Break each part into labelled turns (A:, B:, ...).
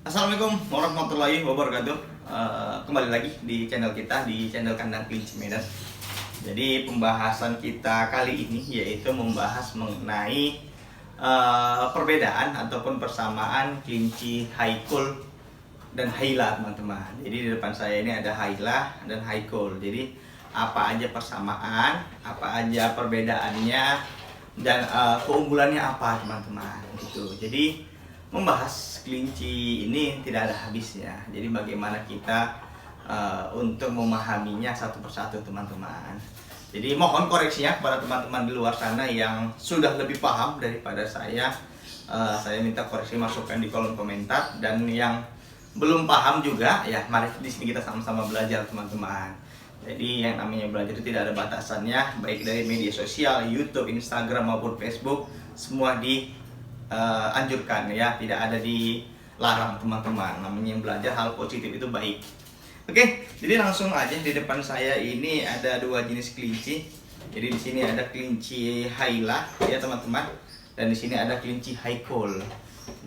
A: Assalamualaikum warahmatullahi wabarakatuh. Kembali lagi di channel kita, di channel Kandang Kelinci Medan. Jadi pembahasan kita kali ini yaitu membahas mengenai perbedaan ataupun persamaan kelinci Haikul dan Haila, teman-teman. Jadi di depan saya ini ada Haila dan Haikul. Jadi apa aja persamaan, apa aja perbedaannya, dan keunggulannya apa, teman-teman. Gitu. Jadi membahas kelinci ini tidak ada habisnya. Jadi bagaimana kita untuk memahaminya satu persatu, teman-teman. Jadi mohon koreksinya kepada teman-teman di luar sana yang sudah lebih paham daripada saya. Saya minta koreksi, masukan di kolom komentar, dan yang belum paham juga ya mari di sini kita sama-sama belajar, teman-teman. Jadi yang namanya belajar itu tidak ada batasannya, baik dari media sosial, YouTube, Instagram maupun Facebook, semua anjurkan ya, tidak ada dilarang, teman-teman. Namanya belajar hal positif itu baik. Oke, jadi langsung aja. Di depan saya ini ada dua jenis kelinci. Jadi di sini ada kelinci Haila ya, teman-teman, dan di sini ada kelinci Haikul.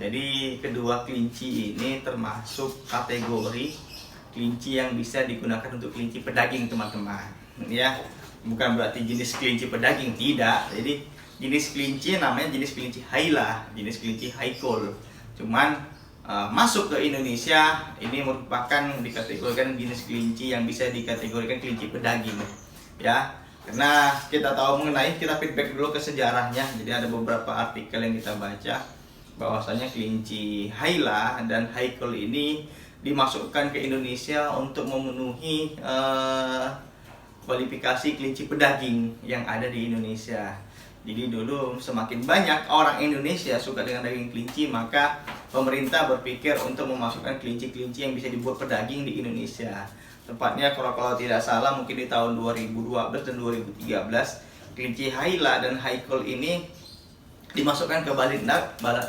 A: Jadi kedua kelinci ini termasuk kategori kelinci yang bisa digunakan untuk kelinci pedaging, teman-teman. Ya, bukan berarti jenis kelinci pedaging, tidak. Jadi jenis kelinci namanya jenis kelinci Haila, jenis kelinci Haikul. Cuman masuk ke Indonesia ini merupakan dikategorikan jenis kelinci yang bisa dikategorikan kelinci pedaging. Ya, karena kita tahu mengenai, kita feedback dulu ke sejarahnya. Jadi ada beberapa artikel yang kita baca bahwasanya kelinci Haila dan Haikul ini dimasukkan ke Indonesia untuk memenuhi kualifikasi kelinci pedaging yang ada di Indonesia. Jadi dulu semakin banyak orang Indonesia suka dengan daging kelinci, maka pemerintah berpikir untuk memasukkan kelinci-kelinci yang bisa dibuat pedaging di Indonesia. Tepatnya kalau tidak salah mungkin di tahun 2012 dan 2013, kelinci Haila dan Haikul ini dimasukkan ke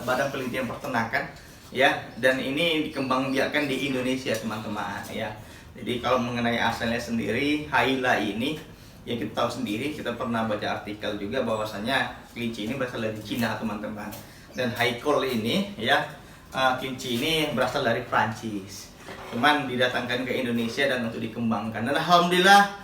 A: Badan Penelitian Peternakan ya, dan ini dikembangbiakkan di Indonesia, teman-teman ya. Jadi kalau mengenai asalnya sendiri, Haila ini ya kita tahu sendiri, kita pernah baca artikel juga bahwasanya kelinci ini berasal dari Cina, teman-teman. Dan Haikul ini ya, kelinci ini berasal dari Prancis. Cuman didatangkan ke Indonesia dan untuk dikembangkan. Dan alhamdulillah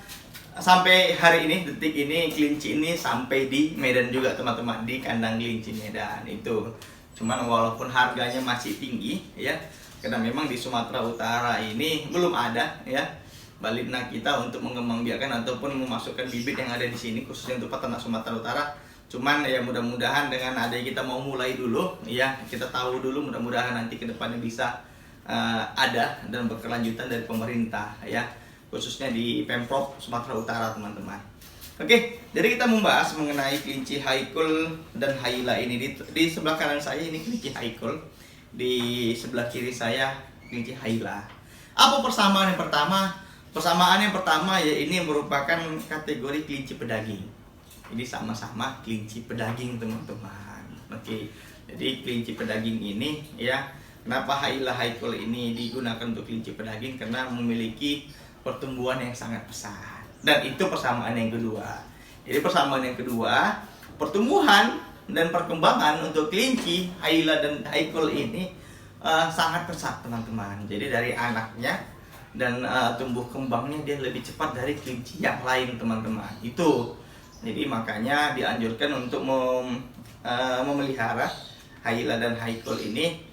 A: sampai hari ini, detik ini, kelinci ini sampai di Medan juga, teman-teman, di kandang kelinci Medan itu. Cuman walaupun harganya masih tinggi ya, karena memang di Sumatera Utara ini belum ada ya balitna kita untuk mengembangbiakkan ataupun memasukkan bibit yang ada di sini khususnya untuk peternak Sumatera Utara. Cuman ya mudah-mudahan dengan adanya kita mau mulai dulu ya, kita tahu dulu, mudah-mudahan nanti ke depannya bisa ada dan berkelanjutan dari pemerintah ya, khususnya di Pemprov Sumatera Utara, teman-teman. Oke, jadi kita membahas mengenai kelinci Haikul dan Haila ini. Di sebelah kanan saya ini kelinci Haikul, di sebelah kiri saya kelinci Haila. Apa persamaan yang pertama? Persamaan yang pertama ya, ini merupakan kategori kelinci pedaging. Jadi sama-sama kelinci pedaging, teman-teman. Oke, jadi kelinci pedaging ini ya, kenapa Haila Haikul ini digunakan untuk kelinci pedaging? Karena memiliki pertumbuhan yang sangat besar. Dan itu persamaan yang kedua. Jadi persamaan yang kedua, pertumbuhan dan perkembangan untuk kelinci Haila dan Haikul ini sangat pesat, teman-teman. Jadi dari anaknya dan tumbuh kembangnya dia lebih cepat dari kelinci yang lain, teman-teman. Itu jadi makanya dianjurkan untuk memelihara Haila dan Haikul ini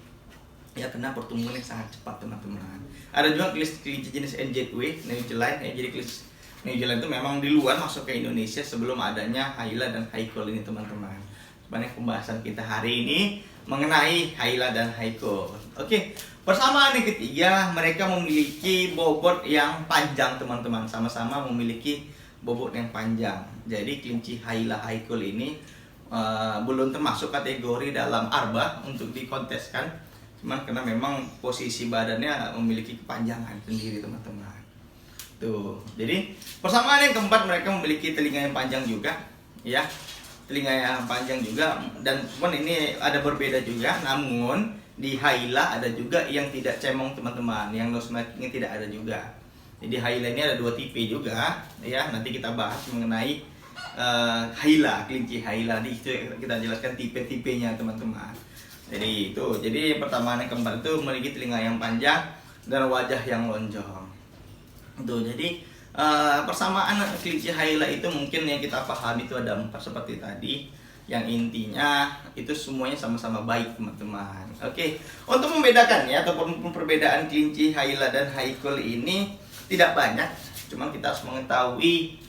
A: ya, karena pertumbuhan yang sangat cepat, teman-teman. Ada juga kelinci jenis NZW, New Zealand ya. Jadi kelinci New Zealand itu memang di luar masuk ke Indonesia sebelum adanya Haila dan Haikul ini, teman-teman. Sebenarnya pembahasan kita hari ini mengenai Haila dan Haikul. Oke, persamaan yang ketiga, mereka memiliki bobot yang panjang, teman-teman. Sama-sama memiliki bobot yang panjang. Jadi kelinci Haila Haikul ini belum termasuk kategori dalam arba untuk dikonteskan. Cuman karena memang posisi badannya memiliki kepanjangan sendiri, teman-teman. Tuh. Jadi persamaan yang keempat, mereka memiliki telinga yang panjang juga ya. Telinga yang panjang juga, dan cuman ini ada berbeda juga. Namun di Haila ada juga yang tidak cemong, teman-teman, yang nose markingnya tidak ada juga. Jadi Haila ini ada dua tipe juga ya. Nanti kita bahas mengenai Haila, kelinci Haila. Di situ kita jelaskan tipe-tipenya, teman-teman. Jadi itu. Jadi yang pertama anak kembar itu memiliki telinga yang panjang dan wajah yang lonjong. Tuh, jadi persamaan kelinci Hyla itu mungkin yang kita pahami itu ada 4 seperti tadi. Yang intinya itu semuanya sama-sama baik teman-teman. Oke, untuk membedakannya ataupun perbedaan kelinci Hyla dan Haikul ini tidak banyak. Cuman kita harus mengetahui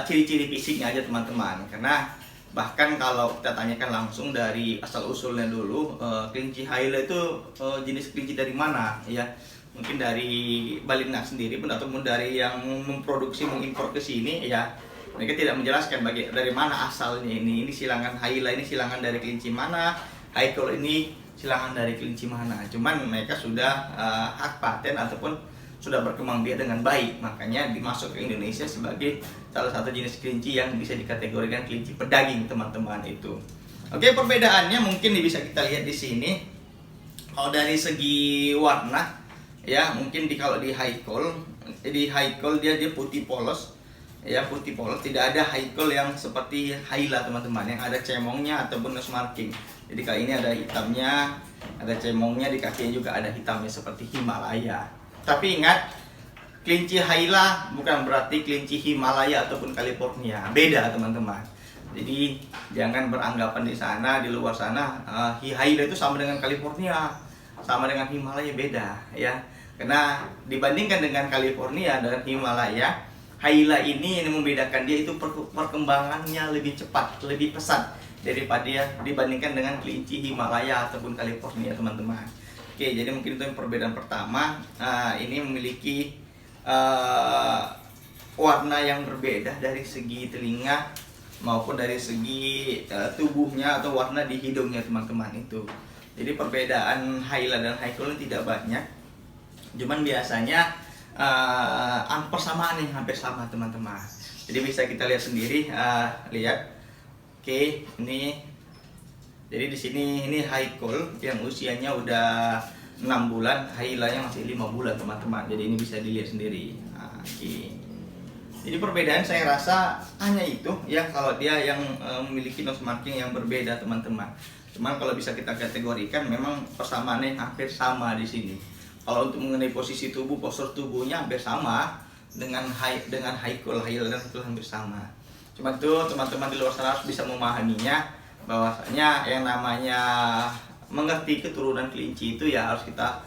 A: ciri-ciri fisiknya aja teman-teman. Karena bahkan kalau kita tanyakan langsung dari asal-usulnya dulu, kelinci Hyla itu jenis kelinci dari mana ya? Mungkin dari Balinga sendiri pun ataupun dari yang memproduksi mengimpor ke sini ya. Mereka tidak menjelaskan dari mana asalnya ini silangan Hyla ini silangan dari kelinci mana, Haikul ini silangan dari kelinci mana. Cuman mereka sudah hak paten ataupun sudah berkembang biak dengan baik, makanya dimasuk ke Indonesia sebagai salah satu jenis kelinci yang bisa dikategorikan kelinci pedaging teman-teman itu. Oke, perbedaannya mungkin bisa kita lihat di sini. Kalau dari segi warna ya, mungkin kalau di Haikul dia putih polos. Ya, putih polos, tidak ada Haikul yang seperti Hyla teman-teman, yang ada cemongnya ataupun nose marking. Jadi kali ini ada hitamnya, ada cemongnya, di kakinya juga ada hitamnya seperti Himalaya. Tapi ingat, kelinci Hyla bukan berarti kelinci Himalaya ataupun California, beda teman-teman. Jadi jangan beranggapan di sana, di luar sana Hyla itu sama dengan California, sama dengan Himalaya, beda ya. Karena dibandingkan dengan California dan Himalaya, Hyla ini yang membedakan dia itu perkembangannya lebih cepat, lebih pesat daripada dibandingkan dengan kelinci Himalaya ataupun California teman-teman. Oke, jadi mungkin itu yang perbedaan pertama. Ini memiliki warna yang berbeda dari segi telinga maupun dari segi tubuhnya atau warna di hidungnya teman-teman itu. Jadi perbedaan Hyla dan Haikul tidak banyak. Cuman biasanya persamaan yang hampir sama teman-teman. Jadi bisa kita lihat sendiri, lihat. Oke, ini. Jadi di sini ini Haikul yang usianya udah 6 bulan, Hyla-nya masih 5 bulan teman-teman. Jadi ini bisa dilihat sendiri. Oke. Jadi perbedaan saya rasa hanya itu ya, kalau dia yang memiliki nose marking yang berbeda teman-teman. Cuman kalau bisa kita kategorikan memang persamaannya hampir sama di sini. Kalau untuk mengenai posisi tubuh, postur tubuhnya hampir sama dengan Haikul, Hyla dan Haikul hampir sama. Cuma itu teman-teman di luar sana harus bisa memahaminya, bahwasanya yang namanya mengerti keturunan kelinci itu ya harus kita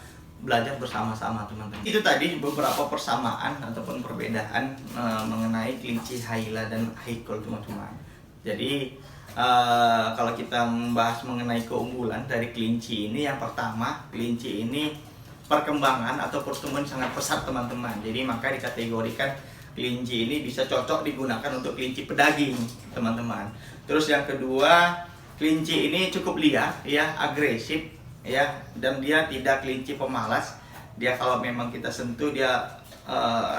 A: belajar bersama-sama teman-teman. Itu tadi beberapa persamaan ataupun perbedaan mengenai kelinci Hyla dan Haikul teman-teman. Jadi kalau kita membahas mengenai keunggulan dari kelinci ini, yang pertama, kelinci ini perkembangan atau pertumbuhan sangat pesat teman-teman. Jadi maka dikategorikan kelinci ini bisa cocok digunakan untuk kelinci pedaging teman-teman. Terus yang kedua, kelinci ini cukup liar ya, agresif ya, dan dia tidak kelinci pemalas. Dia kalau memang kita sentuh dia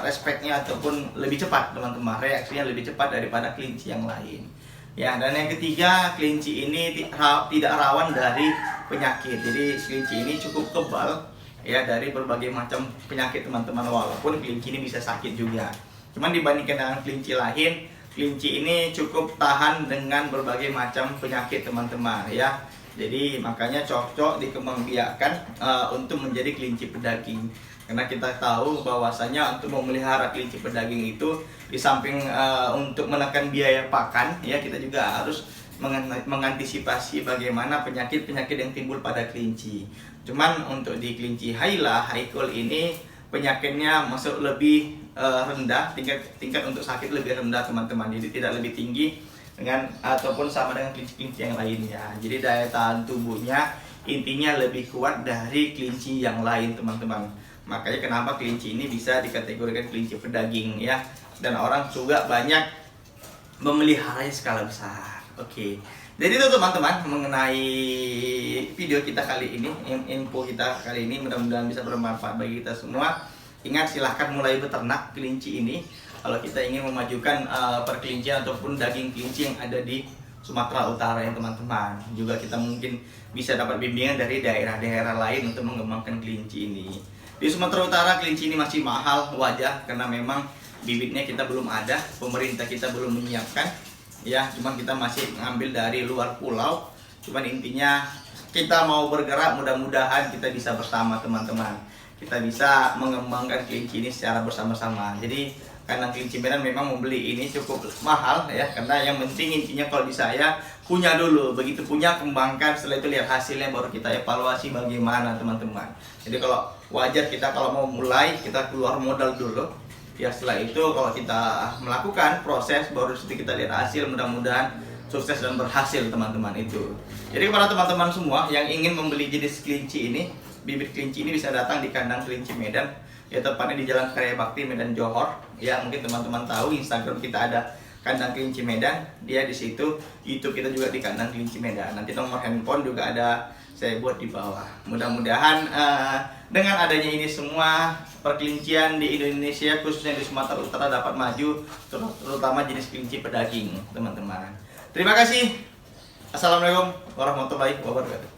A: respectnya ataupun lebih cepat teman-teman, reaksinya lebih cepat daripada kelinci yang lain. Ya, dan yang ketiga, kelinci ini tidak rawan dari penyakit. Jadi kelinci ini cukup kebal ya dari berbagai macam penyakit teman-teman, walaupun kelinci ini bisa sakit juga. Cuman dibandingkan dengan kelinci lain, kelinci ini cukup tahan dengan berbagai macam penyakit teman-teman ya. Jadi makanya cocok dikembangbiakkan untuk menjadi kelinci pedaging. Karena kita tahu bahwasanya untuk memelihara kelinci pedaging itu di samping untuk menekan biaya pakan ya, kita juga harus mengantisipasi bagaimana penyakit-penyakit yang timbul pada kelinci. Cuman untuk di kelinci Hyla, Haikul ini penyakitnya masuk lebih rendah, tingkat untuk sakit lebih rendah teman-teman. Jadi tidak lebih tinggi dengan ataupun sama dengan kelinci-kelinci yang lainnya. Jadi daya tahan tubuhnya intinya lebih kuat dari kelinci yang lain teman-teman. Makanya kenapa kelinci ini bisa dikategorikan kelinci pedaging ya. Dan orang juga banyak memeliharanya skala besar. Oke. Jadi itu teman-teman mengenai video kita kali ini, info kita kali ini, mudah-mudahan bisa bermanfaat bagi kita semua. Ingat, silahkan mulai beternak kelinci ini kalau kita ingin memajukan perkelincian ataupun daging kelinci yang ada di Sumatera Utara ya teman-teman. Juga kita mungkin bisa dapat bimbingan dari daerah-daerah lain untuk mengembangkan kelinci ini. Di Sumatera Utara kelinci ini masih mahal, wajar, karena memang bibitnya kita belum ada, pemerintah kita belum menyiapkan ya, cuman kita masih ngambil dari luar pulau. Cuman intinya kita mau bergerak, mudah-mudahan kita bisa bersama teman-teman. Kita bisa mengembangkan kelinci ini secara bersama-sama. Jadi kandang kelinci Medan memang membeli ini cukup mahal ya, karena yang penting intinya kalau di saya punya dulu, begitu punya kembangkan, setelah itu lihat hasilnya baru kita evaluasi bagaimana teman-teman. Jadi kalau wajar kita kalau mau mulai kita keluar modal dulu ya, setelah itu kalau kita melakukan proses baru itu kita lihat hasil, mudah-mudahan sukses dan berhasil teman-teman itu. Jadi kepada teman-teman semua yang ingin membeli jenis kelinci ini, bibit kelinci ini bisa datang di kandang kelinci Medan ya, tepatnya di Jalan Karya Bakti, Medan Johor ya. Mungkin teman-teman tahu Instagram kita ada kandang kelinci Medan, dia di situ. YouTube kita juga di kandang kelinci Medan. Nanti nomor handphone juga ada saya buat di bawah. Mudah-mudahan dengan adanya ini semua perkelincian di Indonesia khususnya di Sumatera Utara dapat maju, terutama jenis kelinci pedaging teman-teman. Terima kasih. Assalamualaikum warahmatullahi wabarakatuh.